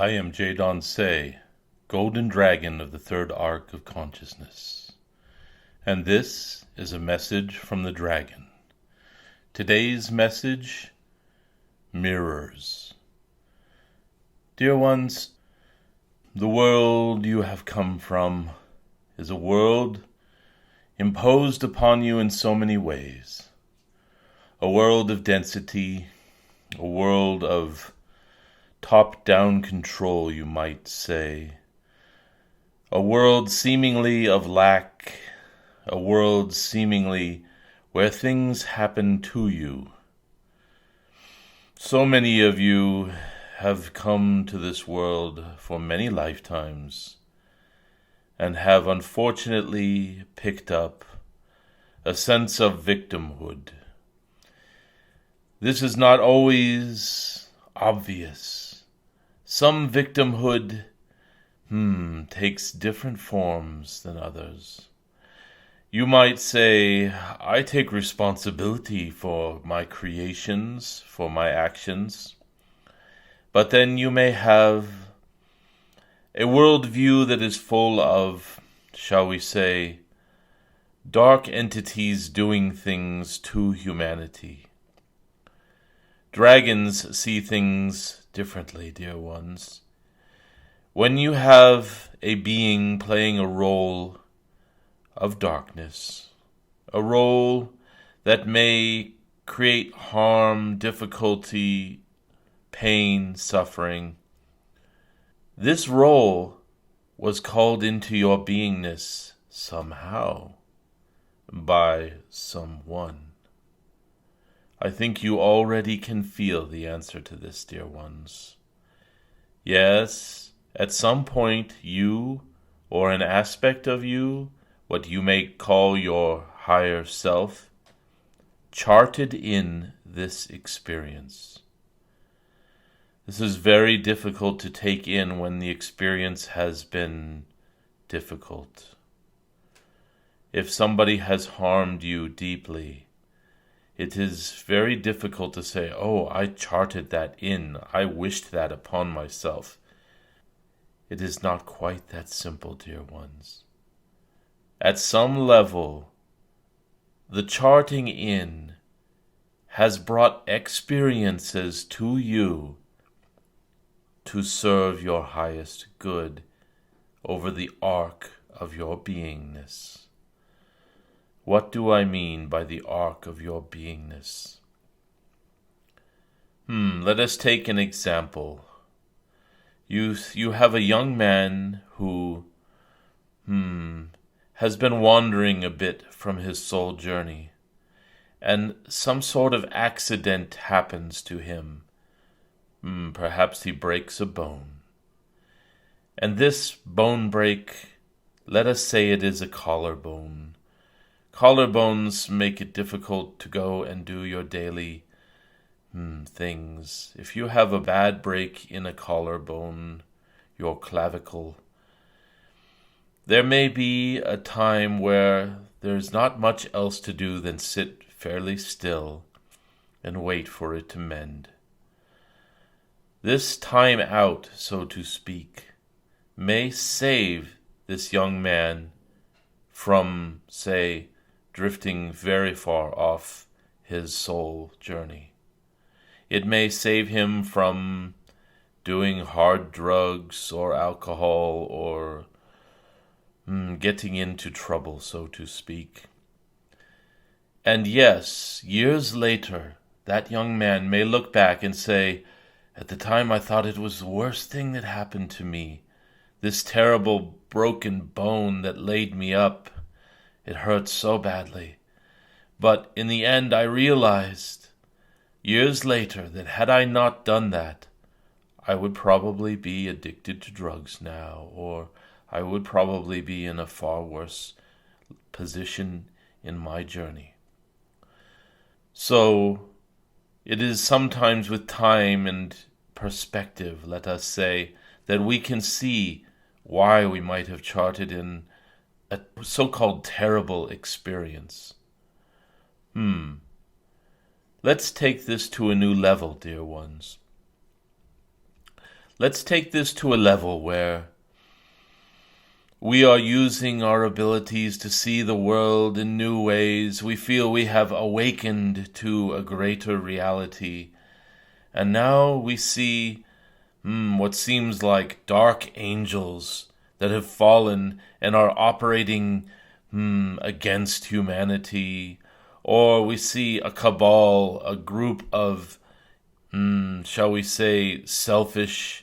I am Jadon Se, Golden Dragon of the Third Arc of Consciousness. And this is a message from the Dragon. Today's message, mirrors. Dear ones, the world you have come from is a world imposed upon you in so many ways. A world of density, a world of top-down control, you might say. A world seemingly of lack, a world seemingly where things happen to you. So many of you have come to this world for many lifetimes and have unfortunately picked up a sense of victimhood. This is not always obvious. Some victimhood takes different forms than others. You might say, I take responsibility for my creations, for my actions. But then you may have a worldview that is full of, shall we say, dark entities doing things to humanity. Dragons see things differently, dear ones. When you have a being playing a role of darkness, a role that may create harm, difficulty, pain, suffering, this role was called into your beingness somehow by someone. I think you already can feel the answer to this, dear ones. Yes, at some point you, or an aspect of you, what you may call your higher self, charted in this experience. This is very difficult to take in when the experience has been difficult. If somebody has harmed you deeply, it is very difficult to say, oh, I charted that in. I wished that upon myself. It is not quite that simple, dear ones. At some level, the charting in has brought experiences to you to serve your highest good over the arc of your beingness. What do I mean by the arc of your beingness? Let us take an example. You have a young man who has been wandering a bit from his soul journey, and some sort of accident happens to him. Perhaps he breaks a bone. And this bone break, let us say it is a collarbone. Collarbones make it difficult to go and do your daily things. If you have a bad break in a collarbone, your clavicle, there may be a time where there's not much else to do than sit fairly still and wait for it to mend. This time out, so to speak, may save this young man from, say, drifting very far off his soul journey. It may save him from doing hard drugs or alcohol or getting into trouble, so to speak. And yes, years later, that young man may look back and say, at the time I thought it was the worst thing that happened to me. This terrible broken bone that laid me up. It hurt so badly. But in the end I realized, years later, that had I not done that, I would probably be addicted to drugs now, or I would probably be in a far worse position in my journey. So, it is sometimes with time and perspective, let us say, that we can see why we might have charted in a so-called terrible experience. Let's take this to a new level, dear ones. Let's take this to a level where we are using our abilities to see the world in new ways. We feel we have awakened to a greater reality. And now we see what seems like dark angels that have fallen and are operating against humanity. Or we see a cabal, a group of, shall we say, selfish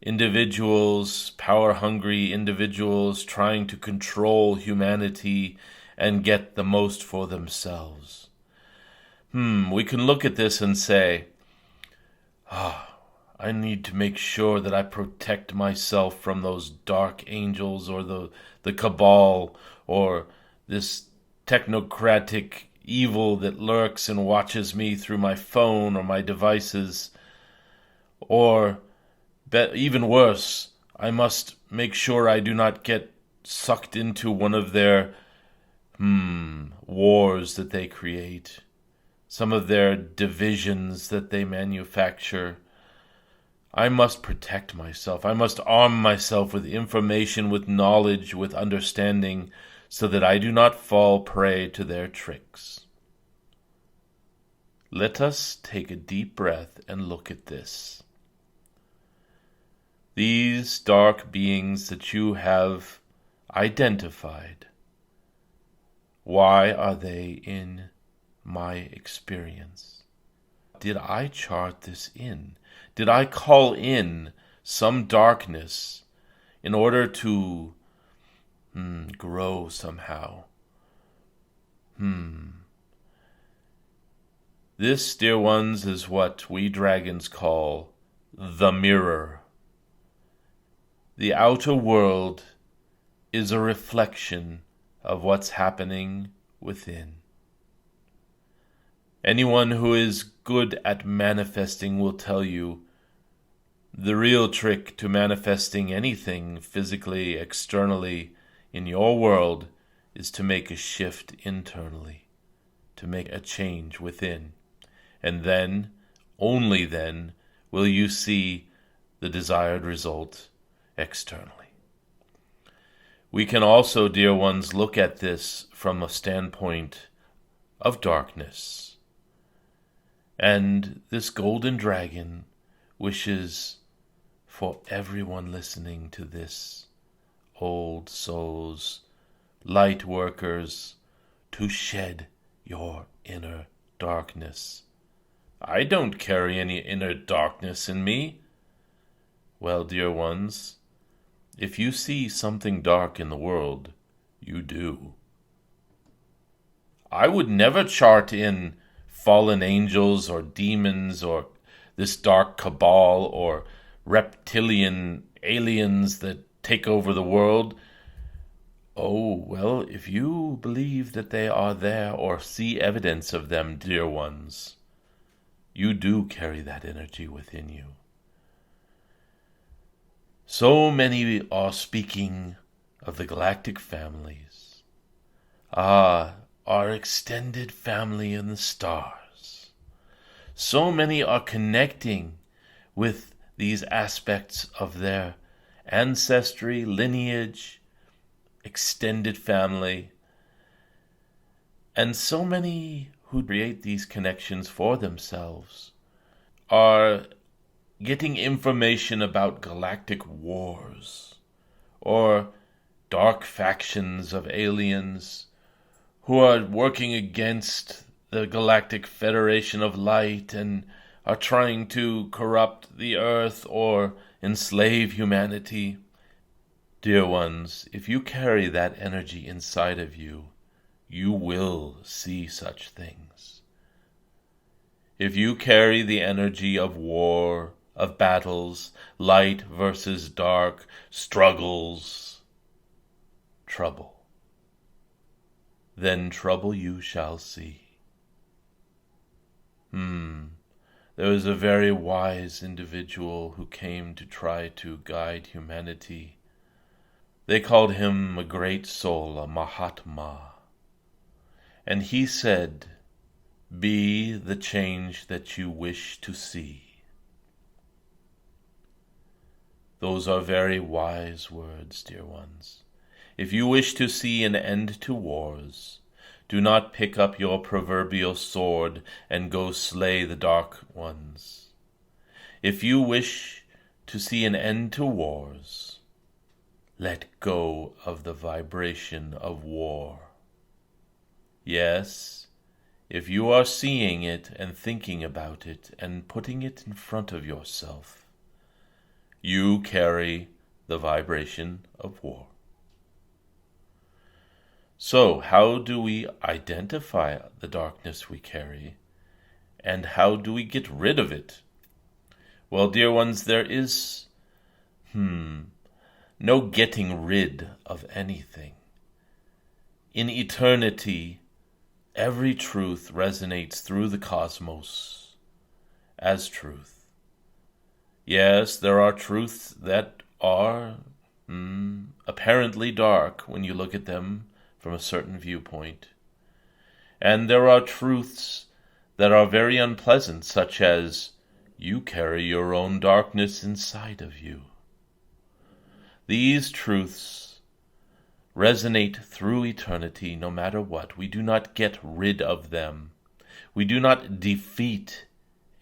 individuals, power-hungry individuals trying to control humanity and get the most for themselves. We can look at this and say, I need to make sure that I protect myself from those dark angels or the cabal or this technocratic evil that lurks and watches me through my phone or my devices. Or, even worse, I must make sure I do not get sucked into one of their wars that they create, some of their divisions that they manufacture. I must protect myself. I must arm myself with information, with knowledge, with understanding, so that I do not fall prey to their tricks. Let us take a deep breath and look at this. These dark beings that you have identified, why are they in my experience? Did I chart this in? Did I call in some darkness in order to grow somehow? This, dear ones, is what we dragons call the mirror. The outer world is a reflection of what's happening within. Anyone who is good at manifesting will tell you the real trick to manifesting anything physically, externally in your world is to make a shift internally, to make a change within. And then, only then, will you see the desired result externally. We can also, dear ones, look at this from a standpoint of darkness. And this golden dragon wishes for everyone listening to this, old souls, light workers, to shed your inner darkness. I don't carry any inner darkness in me. Well, dear ones, if you see something dark in the world, you do. I would never chart in fallen angels or demons or this dark cabal or reptilian aliens that take over the world. Oh, well, if you believe that they are there or see evidence of them, dear ones, you do carry that energy within you. So many are speaking of the galactic families. Our extended family in the stars. So many are connecting with these aspects of their ancestry, lineage, extended family. And so many who create these connections for themselves are getting information about galactic wars or dark factions of aliens who are working against the Galactic Federation of Light and are trying to corrupt the earth or enslave humanity. Dear ones, if you carry that energy inside of you, you will see such things. If you carry the energy of war, of battles, light versus dark, struggles, trouble, then trouble you shall see. There was a very wise individual who came to try to guide humanity. They called him a great soul, a Mahatma. And he said, "Be the change that you wish to see." Those are very wise words, dear ones. If you wish to see an end to wars, do not pick up your proverbial sword and go slay the dark ones. If you wish to see an end to wars, let go of the vibration of war. Yes, if you are seeing it and thinking about it and putting it in front of yourself, you carry the vibration of war. So, how do we identify the darkness we carry, and how do we get rid of it? Well, dear ones, there is no getting rid of anything. In eternity, every truth resonates through the cosmos as truth. Yes, there are truths that are apparently dark when you look at them from a certain viewpoint. And there are truths that are very unpleasant, such as you carry your own darkness inside of you. These truths resonate through eternity no matter what. We do not get rid of them. We do not defeat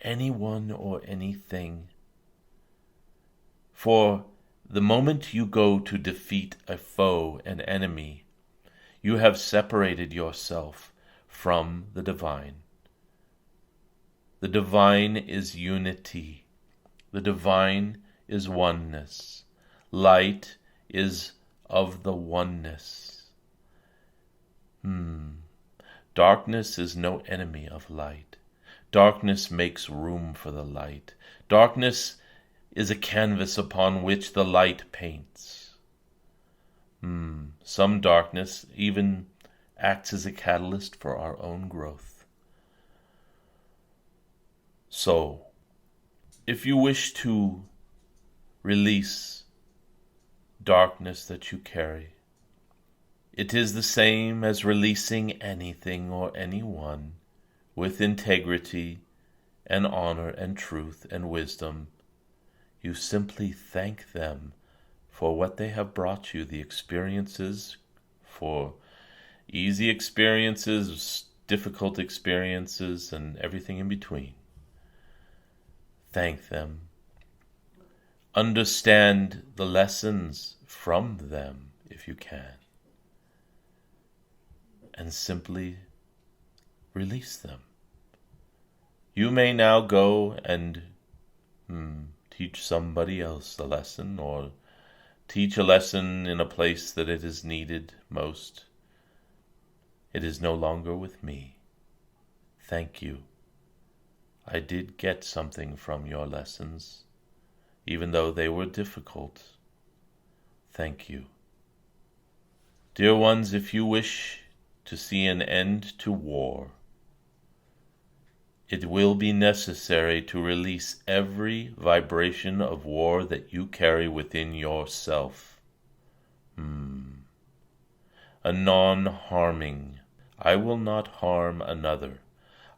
anyone or anything. For the moment you go to defeat a foe, an enemy, you have separated yourself from the divine. The divine is unity. The divine is oneness. Light is of the oneness. Darkness is no enemy of light. Darkness makes room for the light. Darkness is a canvas upon which the light paints. Some darkness even acts as a catalyst for our own growth. So, if you wish to release darkness that you carry, it is the same as releasing anything or anyone with integrity and honor and truth and wisdom. You simply thank them for what they have brought you, the experiences, for easy experiences, difficult experiences, and everything in between. Thank them. Understand the lessons from them if you can. And simply release them. You may now go and teach somebody else the lesson, or teach a lesson in a place that it is needed most. It is no longer with me. Thank you. I did get something from your lessons, even though they were difficult. Thank you. Dear ones, if you wish to see an end to war, it will be necessary to release every vibration of war that you carry within yourself. A non-harming. I will not harm another.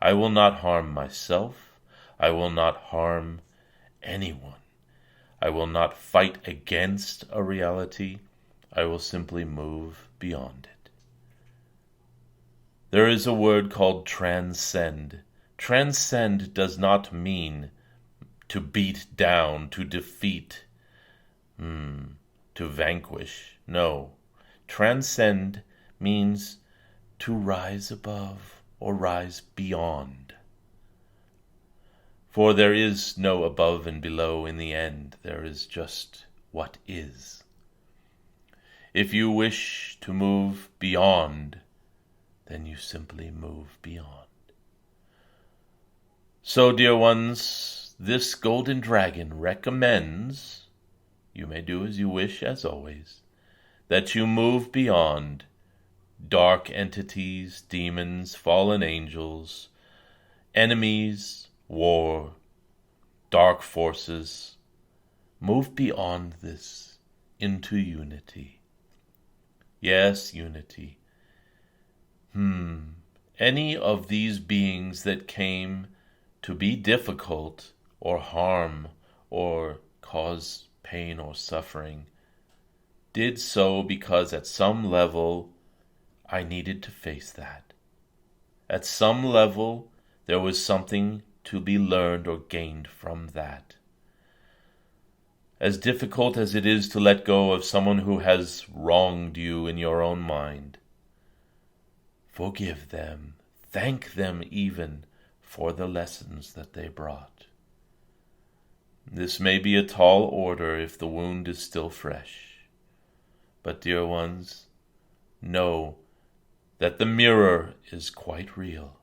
I will not harm myself. I will not harm anyone. I will not fight against a reality. I will simply move beyond it. There is a word called transcend. Transcend does not mean to beat down, to defeat, to vanquish. No. Transcend means to rise above or rise beyond. For there is no above and below in the end. There is just what is. If you wish to move beyond, then you simply move beyond. So, dear ones, this golden dragon recommends, you may do as you wish as always, that you move beyond dark entities, demons, fallen angels, enemies, war, dark forces. Move beyond this into unity. Yes, unity. Any of these beings that came to be difficult or harm or cause pain, or suffering did so because at some level I needed to face that. At some level there was something to be learned or gained from that. As difficult as it is to let go of someone who has wronged you in your own mind, forgive them, thank them even for the lessons that they brought. This may be a tall order if the wound is still fresh, but dear ones, know that the mirror is quite real.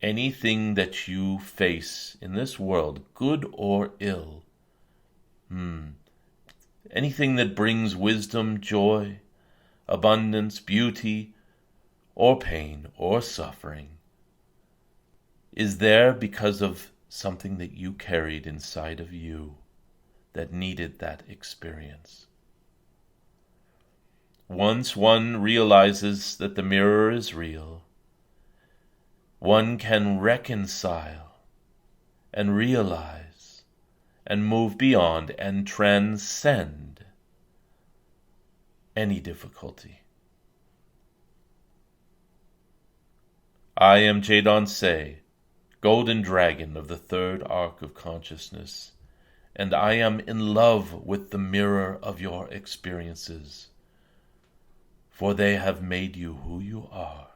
Anything that you face in this world, good or ill, anything that brings wisdom, joy, abundance, beauty, or pain, or suffering, is there because of something that you carried inside of you that needed that experience. Once one realizes that the mirror is real, one can reconcile and realize and move beyond and transcend any difficulty. I am Jadon Se, Golden Dragon of the third arc of consciousness, and I am in love with the mirror of your experiences, for they have made you who you are.